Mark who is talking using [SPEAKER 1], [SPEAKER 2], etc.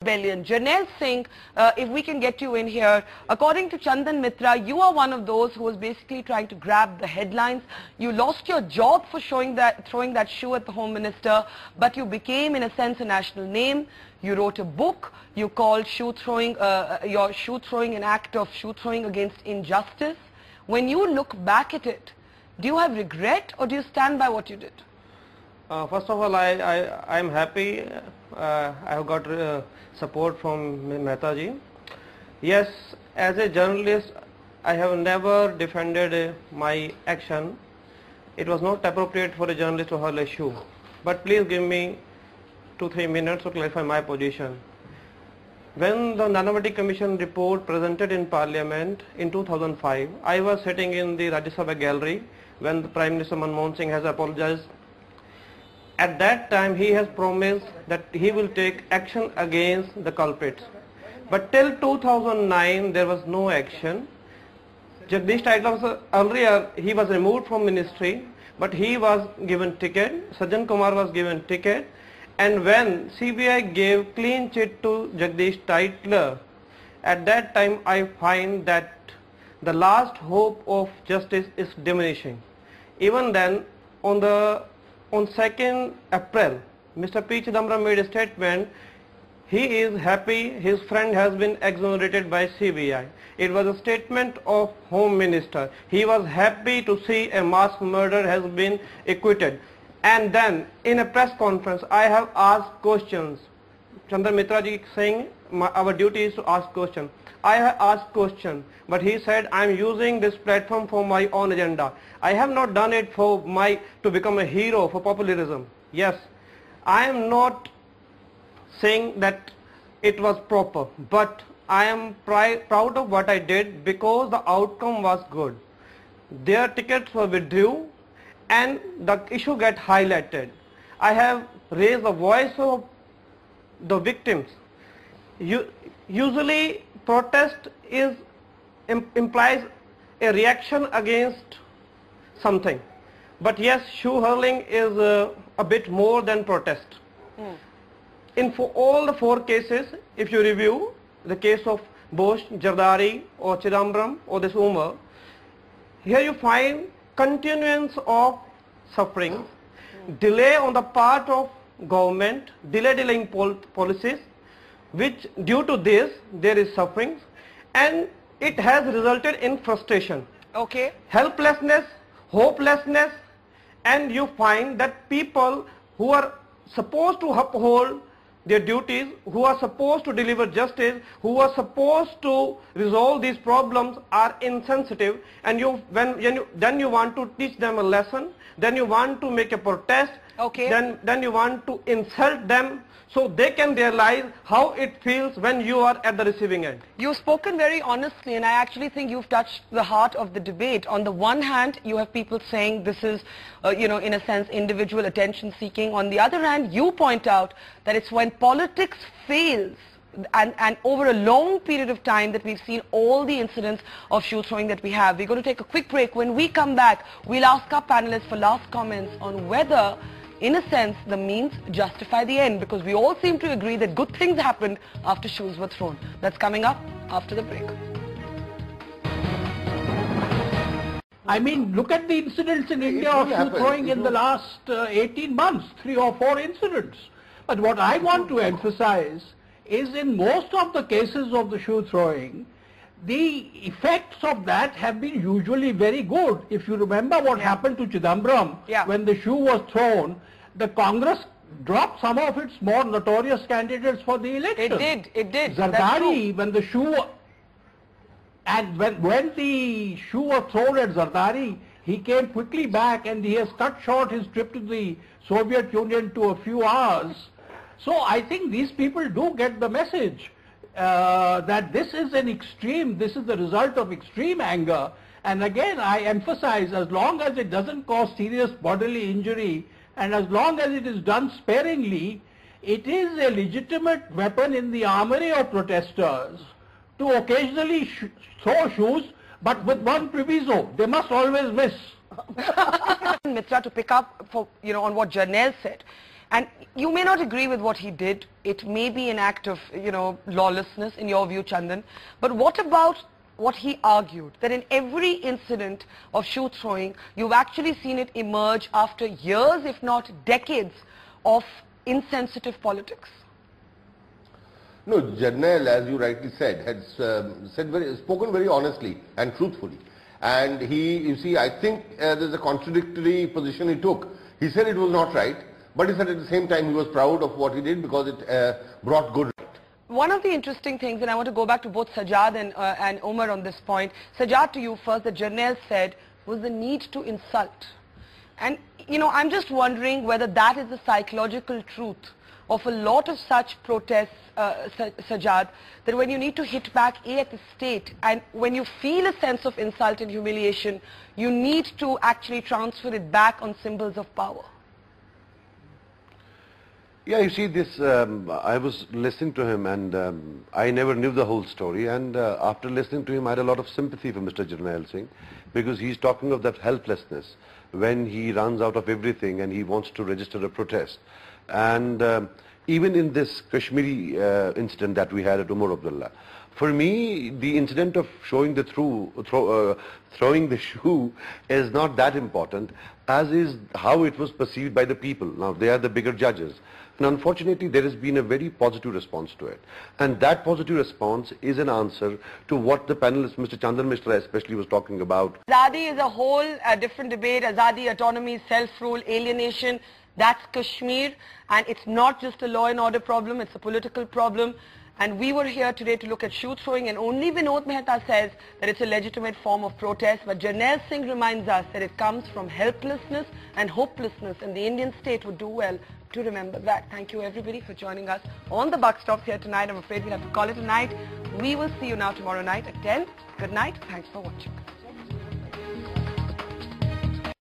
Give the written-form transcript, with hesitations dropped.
[SPEAKER 1] Rebellion. Jarnail Singh, if we can get you in here, according to Chandan Mitra, you are one of those who was basically trying to grab the headlines. You lost your job for throwing that shoe at the Home Minister, but you became, in a sense, a national name. You wrote a book. You called your shoe throwing an act of shoe throwing against injustice. When you look back at it, do you have regret or do you stand by what you did?
[SPEAKER 2] First of all, I am happy. I have got support from Mehta-ji. Yes, as a journalist, I have never defended my action. It was not appropriate for a journalist to hold a shoe. But please give me 2-3 minutes to clarify my position. When the Nanavati Commission report presented in Parliament in 2005, I was sitting in the Rajya Sabha gallery when the Prime Minister Manmohan Singh has apologized. At that time, he has promised that he will take action against the culprits. But till 2009, there was no action. Jagdish Titler, earlier, he was removed from ministry, but he was given ticket. Sajjan Kumar was given ticket. And when CBI gave clean chit to Jagdish Titler, at that time, I find that the last hope of justice is diminishing. Even then, on 2nd April, Mr. P. Chidambaram made a statement. He is happy his friend has been exonerated by CBI. It was a statement of Home Minister. He was happy to see a mass murder has been acquitted. And then in a press conference, I have asked questions. Chandra Mitra ji saying our duty is to ask questions. I have asked questions, but he said I am using this platform for my own agenda. I have not done it to become a hero for populism. Yes, I am not saying that it was proper, but I am proud of what I did because the outcome was good. Their tickets were withdrew and the issue get highlighted. I have raised the voice of the victims. Usually protest implies a reaction against something. But yes, shoe hurling is a bit more than protest. In all the 4 cases, if you review the case of Bosch, Jardari or Chidambaram or this Umar, here you find continuance of suffering, delay on the part of government, delaying policies, which due to this there is suffering, and it has resulted in frustration, helplessness, hopelessness, and you find that people who are supposed to uphold their duties, who are supposed to deliver justice, who are supposed to resolve these problems are insensitive, and then you want to teach them a lesson, then you want to make a protest, then you want to insult them so they can realize how it feels when you are at the receiving end.
[SPEAKER 1] You've spoken very honestly, and I actually think you've touched the heart of the debate. On the one hand, you have people saying this is, in a sense, individual attention seeking. On the other hand, you point out that it's when politics fails and over a long period of time that we've seen all the incidents of shoe throwing that we have. We're going to take a quick break. When we come back, we'll ask our panelists for last comments on whether, in a sense, the means justify the end, because we all seem to agree that good things happened after shoes were thrown. That's coming up after the break.
[SPEAKER 3] I mean, look at the incidents in India of shoe throwing in the last 18 months, 3 or 4 incidents. But what I want to emphasize is in most of the cases of the shoe throwing, the effects of that have been usually very good. If you remember what happened to Chidambaram when the shoe was thrown, the Congress dropped some of its more notorious candidates for the election.
[SPEAKER 1] It did.
[SPEAKER 3] Zardari, when the shoe, and when the shoe was thrown at Zardari, he came quickly back and he has cut short his trip to the Soviet Union to a few hours. So I think these people do get the message that this is an extreme, this is the result of extreme anger. And again, I emphasize, as long as it doesn't cause serious bodily injury and as long as it is done sparingly, it is a legitimate weapon in the armory of protesters to occasionally throw shoes, but with one proviso: they must always miss.
[SPEAKER 1] Mitra, to pick up on what Jarnail said, And you may not agree with what he did. It may be an act of, lawlessness in your view, Chandan. But what about what he argued, that in every incident of shoe throwing, you've actually seen it emerge after years, if not decades, of insensitive politics?
[SPEAKER 4] No, Jarnail, as you rightly said, has spoken very honestly and truthfully. And you see, I think there's a contradictory position he took. He said it was not right, but he said at the same time he was proud of what he did because it brought good.
[SPEAKER 1] One of the interesting things, and I want to go back to both Sajjad and Umar on this point. Sajjad, to you first, that Jarnail said was the need to insult. And, I'm just wondering whether that is the psychological truth of a lot of such protests, Sajjad, that when you need to hit back at the state, and when you feel a sense of insult and humiliation, you need to actually transfer it back on symbols of power.
[SPEAKER 5] Yeah, you see this, I was listening to him and I never knew the whole story, and after listening to him I had a lot of sympathy for Mr. Jarnail Singh, because he's talking of that helplessness when he runs out of everything and he wants to register a protest. And even in this Kashmiri incident that we had at Umar Abdullah, for me the incident of throwing the shoe is not that important, as is how it was perceived by the people. Now they are the bigger judges. And unfortunately, there has been a very positive response to it. And that positive response is an answer to what the panelist, Mr. Chandan Mishra especially, was talking about.
[SPEAKER 1] Azadi is a whole different debate. Azadi, autonomy, self-rule, alienation. That's Kashmir. And it's not just a law and order problem, it's a political problem. And we were here today to look at shoe throwing, and only Vinod Mehta says that it's a legitimate form of protest. But Jarnail Singh reminds us that it comes from helplessness and hopelessness, and the Indian state would do well to remember that. Thank you everybody for joining us on the Buck Stops here tonight. I'm afraid we'll have to call it a night. We will see you now tomorrow night at 10. Good night. Thanks for watching.